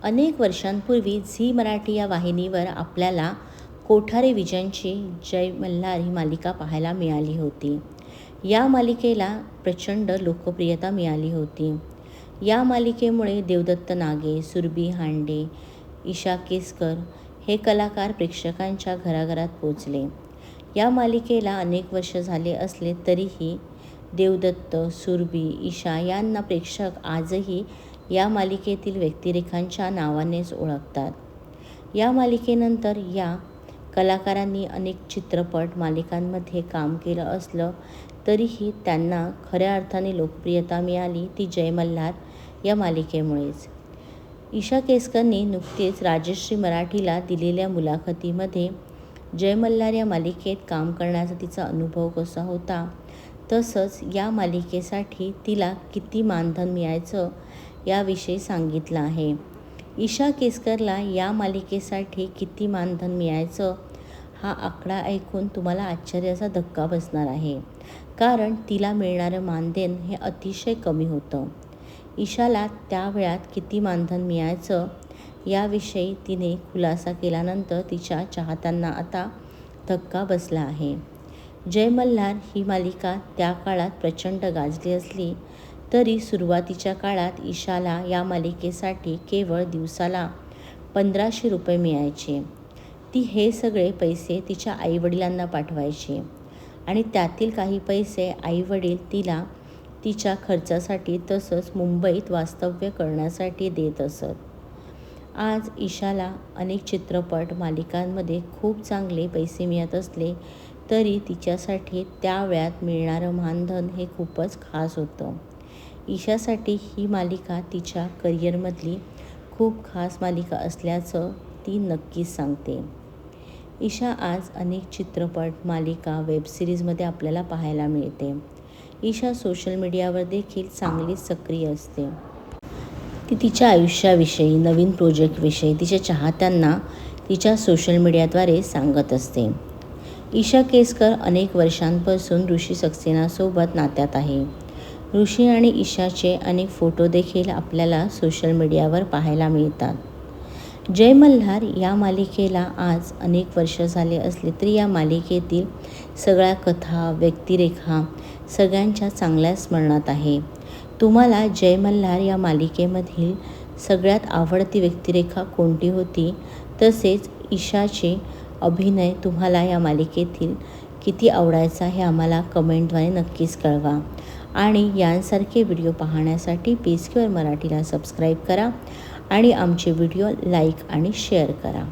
अनेक वर्षांपूर्वी झी मराठी या वाहिनीवर आपल्याला कोठारे विजयची जय मल्हार ही मालिका पाहायला मिळाली होती. या मालिकेला प्रचंड लोकप्रियता मिळाली होती. या मालिकेमुळे देवदत्त नागे, सुरभी हांडे, ईशा केसकर हे कलाकार प्रेक्षकांच्या घराघरात पोचले. या मालिकेला अनेक वर्ष झाले असले तरीही देवदत्त, सुरभी, ईशा यांना प्रेक्षक आजही या मालिकेतील व्यक्तिरेखांच्या नावानेच ओळखतात. या मालिकेनंतर या कलाकारांनी अनेक चित्रपट, मालिकांमध्ये काम केलं असलं तरीही त्यांना खऱ्या अर्थाने लोकप्रियता मिळाली ती जय मल्हार या मालिकेमुळेच. ईशा केसकरनी नुकतीच राजश्री मराठीला दिलेल्या मुलाखतीमध्ये जय मल्हार या मालिकेत काम करण्याचा तिचा अनुभव कसा होता, तसंच या मालिकेसाठी तिला किती मानधन मिळायचं याविषयी सांगितलं आहे. ईशा केसकरला या मालिकेसाठी किती मानधन मिळायचं हा आकडा ऐकून तुम्हाला आश्चर्याचा धक्का बसणार आहे, कारण तिला मिळणारं मानधन हे अतिशय कमी होतं. ईशाला त्या वेळात किती मानधन मिळायचं याविषयी तिने खुलासा केल्यानंतर तिच्या चाहत्यांना आता धक्का बसला आहे. जय मल्हार ही मालिका त्या काळात प्रचंड गाजली असली तरी सुरुवातीच्या काळात ईशाला या मालिकेसाठी केवळ दिवसाला 1500 रुपये मिळायचे. ती हे सगळे पैसे तिच्या आईवडिलांना पाठवायची आणि त्यातील काही पैसे आईवडील तिला तिच्या खर्चासाठी तसंच मुंबईत वास्तव्य करण्यासाठी देत असत. आज ईशाला अनेक चित्रपट, मालिकांमध्ये खूप चांगले पैसे मिळत असले तरी तिच्यासाठी त्या वेळात मिळणारं मानधन हे खूपच खास होतं. ईशासाठी ही मालिका तिच्या करिअरमधली खूप खास मालिका असल्याचं ती नक्कीच सांगते. ईशा आज अनेक चित्रपट, मालिका, वेबसिरीजमध्ये आपल्याला पाहायला मिळते. ईशा सोशल मीडियावर देखील चांगलीच सक्रिय असते. ती तिच्या आयुष्याविषयी, नवीन प्रोजेक्टविषयी तिच्या चाहत्यांना तिच्या सोशल मीडियाद्वारे सांगत असते. ईशा केसकर अनेक वर्षांपासून ऋषी सक्सेनासोबत नात्यात आहे. ऋषी आणि ईशाचे अनेक फोटो देखील आपल्याला सोशल मीडियावर पाहायला मिळतात. जय मल्हार या मालिकेला आज अनेक वर्ष झाले असले तरी या मालिकेतील सगळ्या कथा, व्यक्तिरेखा सगळ्यांच्या चांगल्या स्मरणात आहे. तुम्हाला जय मल्हार या मालिकेमधील सगळ्यात आवडती व्यक्तिरेखा कोणती होती, तसेच ईशाचे अभिनय तुम्हाला या मालिकेतील किती आवडायचा हे आम्हाला कमेंटद्वारे नक्कीच कळवा. आणि यांसारखे व्हिडिओ पाहण्यासाठी पीएसक्यूआर मराठीला सबस्क्राईब करा आणि आमचे व्हिडिओ लाईक आणि शेअर करा.